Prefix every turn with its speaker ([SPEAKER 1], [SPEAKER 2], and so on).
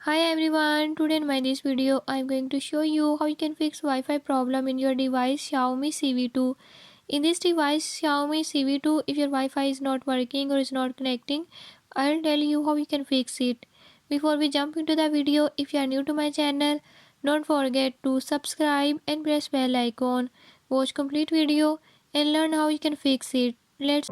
[SPEAKER 1] Hi everyone, today in my this video I am going to show you how you can fix Wi-Fi problem in your device Xiaomi Civi 2. In this device Xiaomi Civi 2, if your Wi-Fi is not working or is not connecting, I'll tell you how you can fix it. Before we jump into the video, if you are new to my channel, don't forget to subscribe and press bell icon. Watch complete video and learn how you can fix it. Let's